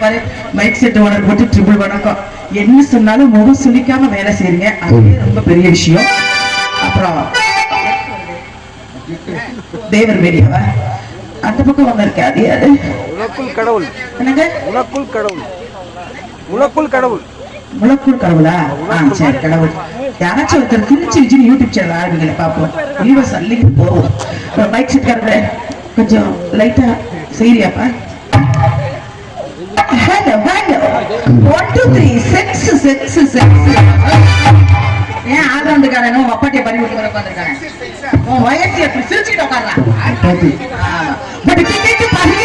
பாரு mic set owner போட்டு triple வணக்கம் என்ன சொன்னாலும் முகம் சுளிக்காம வேலை செய்றீங்க அதுவே ரொம்ப பெரிய விஷயம். அப்புறம் தேவர் மீடியாவா அந்த பக்கம் ஒண்ணு இருக்கு அது அது உனக்குள் கடவுள். என்னங்க உனக்குள் கடவுள். உனக்குள் கடவுள். முளக்கூர் கடவுளா? சரி கடவுள். யாராச்சும் ஒருத்தர் திருச்சி விஜய் யூடியூப் சேனல் ஆரம்பிக்கல பாப்போம். வியூவர்ஸ் அள்ளிட்டு போவோம். மைக் செட் காரங்க கொஞ்சம் லைட்டா செய்யறியாப்பா? ஹலோ ஹலோ 1 2 3 6 6 6 ஏன் ஆல்ரவுண்டுக்காரங்க அப்பாட்டிய பறி விட்டு வர உட்காந்துருக்காங்க. உன் வயசு எப்படி சிரிச்சுட்டு உட்காரலாம்? பட் கேட்டு பாருங்க